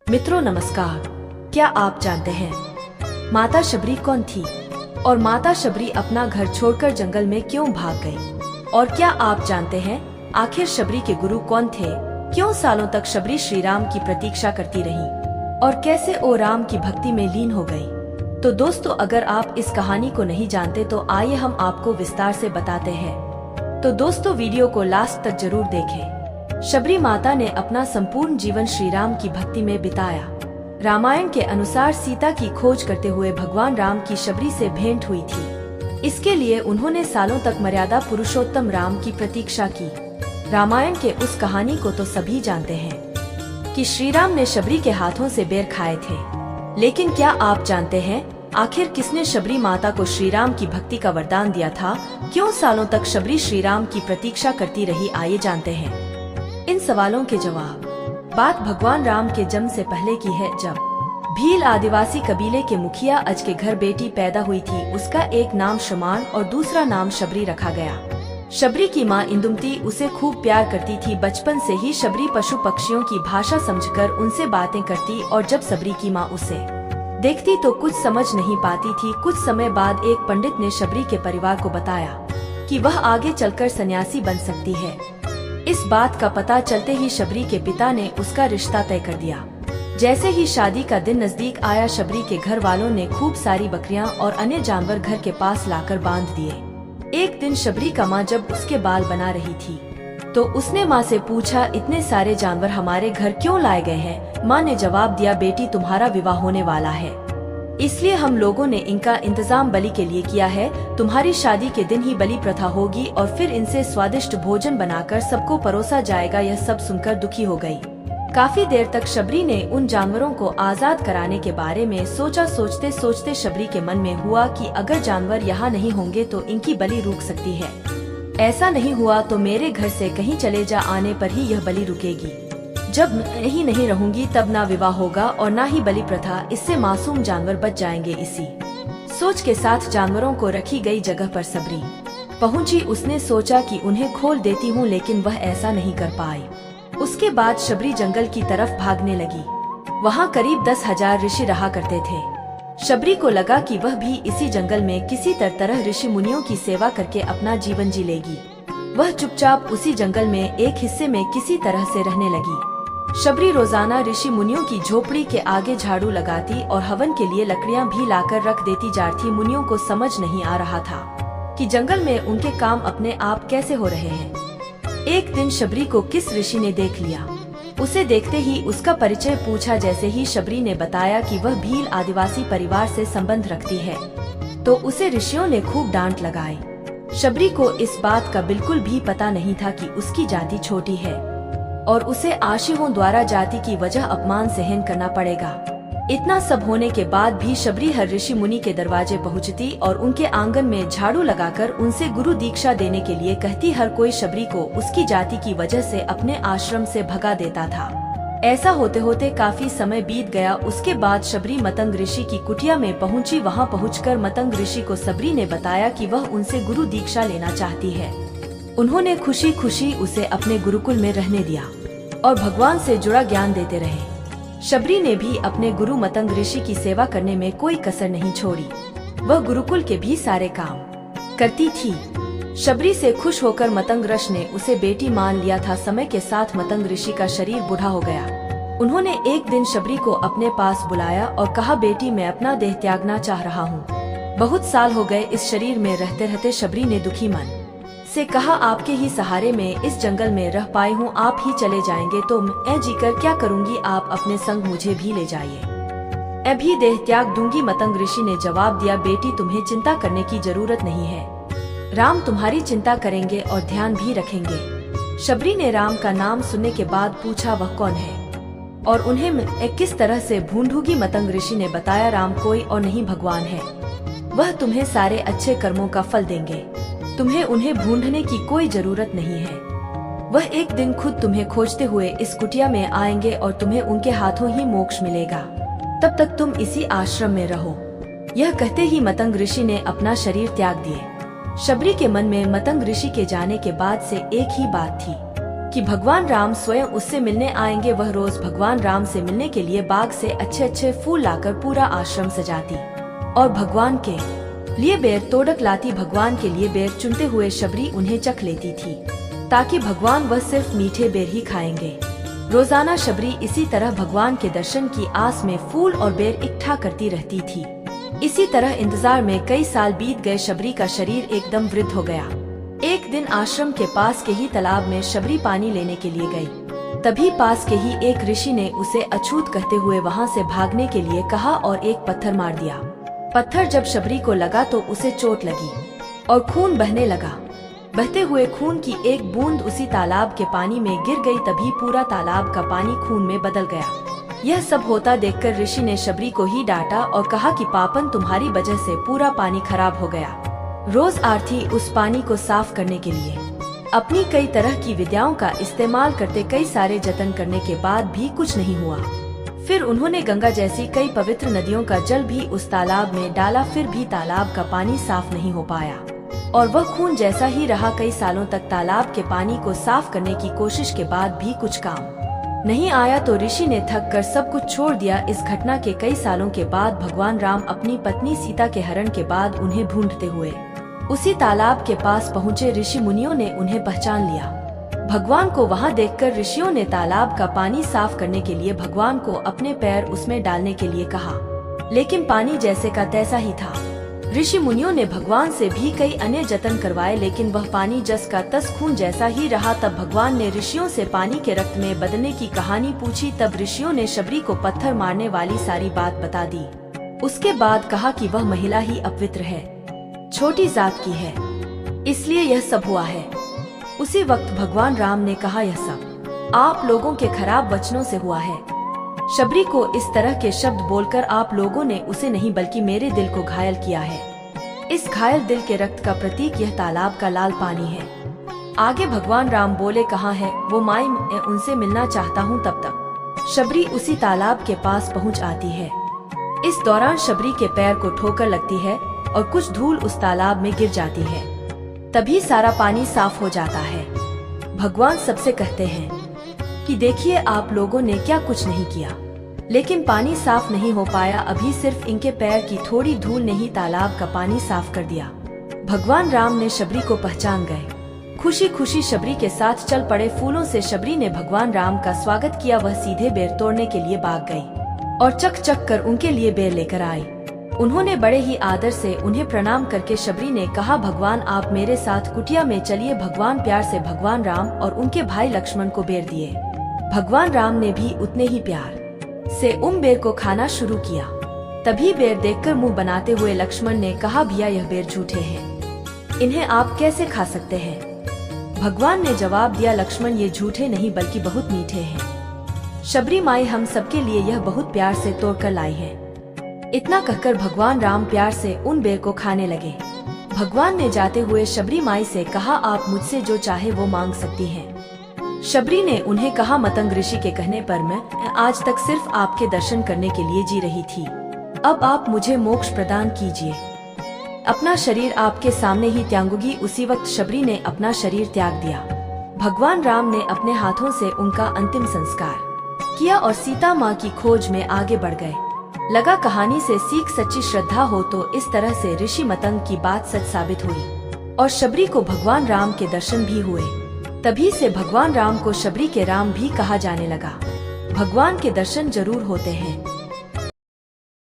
मित्रों नमस्कार। क्या आप जानते हैं माता शबरी कौन थी और माता शबरी अपना घर छोड़कर जंगल में क्यों भाग गई? और क्या आप जानते हैं आखिर शबरी के गुरु कौन थे? क्यों सालों तक शबरी श्री राम की प्रतीक्षा करती रही और कैसे वो राम की भक्ति में लीन हो गई? तो दोस्तों, अगर आप इस कहानी को नहीं जानते तो आइए हम आपको विस्तार से बताते हैं। तो दोस्तों, वीडियो को लास्ट तक जरूर देखें। शबरी माता ने अपना संपूर्ण जीवन श्री राम की भक्ति में बिताया। रामायण के अनुसार सीता की खोज करते हुए भगवान राम की शबरी से भेंट हुई थी। इसके लिए उन्होंने सालों तक मर्यादा पुरुषोत्तम राम की प्रतीक्षा की। रामायण के उस कहानी को तो सभी जानते हैं कि श्री राम ने शबरी के हाथों से बेर खाए थे। लेकिन क्या आप जानते हैं आखिर किसने शबरी माता को श्री राम की भक्ति का वरदान दिया था? क्यों सालों तक शबरी श्री राम की प्रतीक्षा करती रही? आइए जानते हैं इन सवालों के जवाब। बात भगवान राम के जन्म से पहले की है, जब भील आदिवासी कबीले के मुखिया अज के घर बेटी पैदा हुई थी। उसका एक नाम शमान और दूसरा नाम शबरी रखा गया। शबरी की मां इंदुमती उसे खूब प्यार करती थी। बचपन से ही शबरी पशु पक्षियों की भाषा समझकर उनसे बातें करती और जब शबरी की मां उसे देखती तो कुछ समझ नहीं पाती थी। कुछ समय बाद एक पंडित ने शबरी के परिवार को बताया कि वह आगे चलकर सन्यासी बन सकती है। इस बात का पता चलते ही शबरी के पिता ने उसका रिश्ता तय कर दिया। जैसे ही शादी का दिन नजदीक आया, शबरी के घर वालों ने खूब सारी बकरियां और अन्य जानवर घर के पास लाकर बांध दिए। एक दिन शबरी का माँ जब उसके बाल बना रही थी तो उसने माँ से पूछा, इतने सारे जानवर हमारे घर क्यों लाए गए हैं? माँ ने जवाब दिया, बेटी तुम्हारा विवाह होने वाला है, इसलिए हम लोगों ने इनका इंतजाम बलि के लिए किया है। तुम्हारी शादी के दिन ही बलि प्रथा होगी और फिर इनसे स्वादिष्ट भोजन बनाकर सबको परोसा जाएगा। यह सब सुनकर दुखी हो गई। काफी देर तक शबरी ने उन जानवरों को आजाद कराने के बारे में सोचा। सोचते सोचते शबरी के मन में हुआ कि अगर जानवर यहाँ नहीं होंगे तो इनकी बलि रुक सकती है। ऐसा नहीं हुआ तो मेरे घर से कहीं चले जा आने पर ही यह बलि रुकेगी। जब मैं नहीं रहूंगी तब ना विवाह होगा और ना ही बलि प्रथा। इससे मासूम जानवर बच जाएंगे। इसी सोच के साथ जानवरों को रखी गई जगह पर शबरी पहुंची। उसने सोचा कि उन्हें खोल देती हूँ, लेकिन वह ऐसा नहीं कर पाई। उसके बाद शबरी जंगल की तरफ भागने लगी। वहाँ करीब 10,000 ऋषि रहा करते थे। शबरी को लगा कि वह भी इसी जंगल में किसी तरह ऋषि मुनियों की सेवा करके अपना जीवन जी लेगी। वह चुपचाप उसी जंगल में एक हिस्से में किसी तरह से रहने लगी। शबरी रोजाना ऋषि मुनियों की झोपड़ी के आगे झाड़ू लगाती और हवन के लिए लकड़ियां भी लाकर रख देती जाती। मुनियों को समझ नहीं आ रहा था कि जंगल में उनके काम अपने आप कैसे हो रहे हैं। एक दिन शबरी को किस ऋषि ने देख लिया। उसे देखते ही उसका परिचय पूछा। जैसे ही शबरी ने बताया कि वह भील आदिवासी परिवार से संबंध रखती है तो उसे ऋषियों ने खूब डांट लगाई। शबरी को इस बात का बिल्कुल भी पता नहीं था कि उसकी जाति छोटी है और उसे आशियों द्वारा जाति की वजह अपमान सहन करना पड़ेगा। इतना सब होने के बाद भी शबरी हर ऋषि मुनि के दरवाजे पहुंचती और उनके आंगन में झाड़ू लगाकर उनसे गुरु दीक्षा देने के लिए कहती। हर कोई शबरी को उसकी जाति की वजह से अपने आश्रम से भगा देता था। ऐसा होते होते काफी समय बीत गया। उसके बाद शबरी मतंग ऋषि की कुटिया में पहुंची। वहां पहुंचकर मतंग ऋषि को शबरी ने बताया कि वह उनसे गुरु दीक्षा लेना चाहती है। उन्होंने खुशी खुशी उसे अपने गुरुकुल में रहने दिया और भगवान से जुड़ा ज्ञान देते रहे। शबरी ने भी अपने गुरु मतंग ऋषि की सेवा करने में कोई कसर नहीं छोड़ी। वह गुरुकुल के भी सारे काम करती थी। शबरी से खुश होकर मतंग ऋषि ने उसे बेटी मान लिया था। समय के साथ मतंग ऋषि का शरीर बूढ़ा हो गया। उन्होंने एक दिन शबरी को अपने पास बुलाया और कहा, बेटी मैं अपना देह त्यागना चाह रहा हूँ। बहुत साल हो गए इस शरीर में रहते रहते। शबरी ने दुखी मन से कहा, आपके ही सहारे में इस जंगल में रह पाई हूँ, आप ही चले जाएंगे तो मैं जीकर क्या करूँगी? आप अपने संग मुझे भी ले जाइए, मैं भी देह त्याग दूंगी। मतंग ऋषि ने जवाब दिया, बेटी तुम्हें चिंता करने की जरूरत नहीं है। राम तुम्हारी चिंता करेंगे और ध्यान भी रखेंगे। शबरी ने राम का नाम सुनने के बाद पूछा, वह कौन है और उन्हें मैं किस तरह से ढूंढूंगी? मतंग ऋषि ने बताया, राम कोई और नहीं भगवान है। वह तुम्हें सारे अच्छे कर्मों का फल देंगे। तुम्हें उन्हें ढूंढने की कोई जरूरत नहीं है। वह एक दिन खुद तुम्हें खोजते हुए इस कुटिया में आएंगे और तुम्हें उनके हाथों ही मोक्ष मिलेगा। तब तक तुम इसी आश्रम में रहो। यह कहते ही मतंग ऋषि ने अपना शरीर त्याग दिए। शबरी के मन में मतंग ऋषि के जाने के बाद से एक ही बात थी कि भगवान राम स्वयं उससे मिलने आएंगे। वह रोज भगवान राम से मिलने के लिए बाग से अच्छे अच्छे फूल लाकर पूरा आश्रम सजाती और भगवान के लिए बेर तोड़क लाती। भगवान के लिए बेर चुनते हुए शबरी उन्हें चख लेती थी ताकि भगवान वह सिर्फ मीठे बेर ही खाएंगे। रोजाना शबरी इसी तरह भगवान के दर्शन की आस में फूल और बेर इकट्ठा करती रहती थी। इसी तरह इंतजार में कई साल बीत गए। शबरी का शरीर एकदम वृद्ध हो गया। एक दिन आश्रम के पास के ही तालाब में शबरी पानी लेने के लिए गई। तभी पास के ही एक ऋषि ने उसे अछूत कहते हुए वहां से भागने के लिए कहा और एक पत्थर मार दिया। पत्थर जब शबरी को लगा तो उसे चोट लगी और खून बहने लगा। बहते हुए खून की एक बूंद उसी तालाब के पानी में गिर गई। तभी पूरा तालाब का पानी खून में बदल गया। यह सब होता देखकर ऋषि ने शबरी को ही डांटा और कहा कि पापन, तुम्हारी वजह से पूरा पानी खराब हो गया। रोज आरती उस पानी को साफ करने के लिए अपनी कई तरह की विद्याओं का इस्तेमाल करते। कई सारे जतन करने के बाद भी कुछ नहीं हुआ। फिर उन्होंने गंगा जैसी कई पवित्र नदियों का जल भी उस तालाब में डाला, फिर भी तालाब का पानी साफ नहीं हो पाया और वह खून जैसा ही रहा। कई सालों तक तालाब के पानी को साफ करने की कोशिश के बाद भी कुछ काम नहीं आया तो ऋषि ने थक कर सब कुछ छोड़ दिया। इस घटना के कई सालों के बाद भगवान राम अपनी पत्नी सीता के हरण के बाद उन्हें ढूंढते हुए उसी तालाब के पास पहुँचे। ऋषि मुनियों ने उन्हें पहचान लिया। भगवान को वहां देखकर ऋषियों ने तालाब का पानी साफ करने के लिए भगवान को अपने पैर उसमें डालने के लिए कहा, लेकिन पानी जैसे का तैसा ही था। ऋषि मुनियों ने भगवान से भी कई अन्य जतन करवाए, लेकिन वह पानी जस का तस खून जैसा ही रहा। तब भगवान ने ऋषियों से पानी के रक्त में बदलने की कहानी पूछी। तब ऋषियों ने शबरी को पत्थर मारने वाली सारी बात बता दी। उसके बाद कहा कि वह महिला ही अपवित्र है, छोटी जात की है, इसलिए यह सब हुआ है। उसी वक्त भगवान राम ने कहा, यह सब आप लोगों के खराब वचनों से हुआ है। शबरी को इस तरह के शब्द बोलकर आप लोगों ने उसे नहीं बल्कि मेरे दिल को घायल किया है। इस घायल दिल के रक्त का प्रतीक यह तालाब का लाल पानी है। आगे भगवान राम बोले, कहाँ है वो माई, मैं उनसे मिलना चाहता हूँ। तब तक शबरी उसी तालाब के पास पहुँच आती है। इस दौरान शबरी के पैर को ठोकर लगती है और कुछ धूल उस तालाब में गिर जाती है। तभी सारा पानी साफ हो जाता है। भगवान सबसे कहते हैं कि देखिए, आप लोगों ने क्या कुछ नहीं किया, लेकिन पानी साफ नहीं हो पाया। अभी सिर्फ इनके पैर की थोड़ी धूल ने ही तालाब का पानी साफ कर दिया। भगवान राम ने शबरी को पहचान गए। खुशी खुशी शबरी के साथ चल पड़े। फूलों से शबरी ने भगवान राम का स्वागत किया। वह सीधे बेर तोड़ने के लिए भाग गई और चक चक कर उनके लिए बेर लेकर आई। उन्होंने बड़े ही आदर से उन्हें प्रणाम करके शबरी ने कहा, भगवान आप मेरे साथ कुटिया में चलिए। भगवान प्यार से भगवान राम और उनके भाई लक्ष्मण को बेर दिए। भगवान राम ने भी उतने ही प्यार से बेर को खाना शुरू किया। तभी बेर देखकर मुंह बनाते हुए लक्ष्मण ने कहा, भैया यह बेर झूठे हैं, इन्हें आप कैसे खा सकते हैं। भगवान ने जवाब दिया, लक्ष्मण ये झूठे नहीं बल्कि बहुत मीठे हैं। शबरी माई हम सबके लिए यह बहुत प्यार से तोड़कर लाई है। इतना कहकर भगवान राम प्यार से उन बेर को खाने लगे। भगवान ने जाते हुए शबरी माई से कहा, आप मुझसे जो चाहे वो मांग सकती हैं। शबरी ने उन्हें कहा, मतंग ऋषि के कहने पर मैं आज तक सिर्फ आपके दर्शन करने के लिए जी रही थी। अब आप मुझे मोक्ष प्रदान कीजिए। अपना शरीर आपके सामने ही त्यागूंगी। उसी वक्त शबरी ने अपना शरीर त्याग दिया। भगवान राम ने अपने हाथों से उनका अंतिम संस्कार किया और सीता माँ की खोज में आगे बढ़ गए। लगा कहानी से सीख सच्ची श्रद्धा हो तो इस तरह से ऋषि मतंग की बात सच साबित हुई और शबरी को भगवान राम के दर्शन भी हुए। तभी से भगवान राम को शबरी के राम भी कहा जाने लगा। भगवान के दर्शन जरूर होते हैं।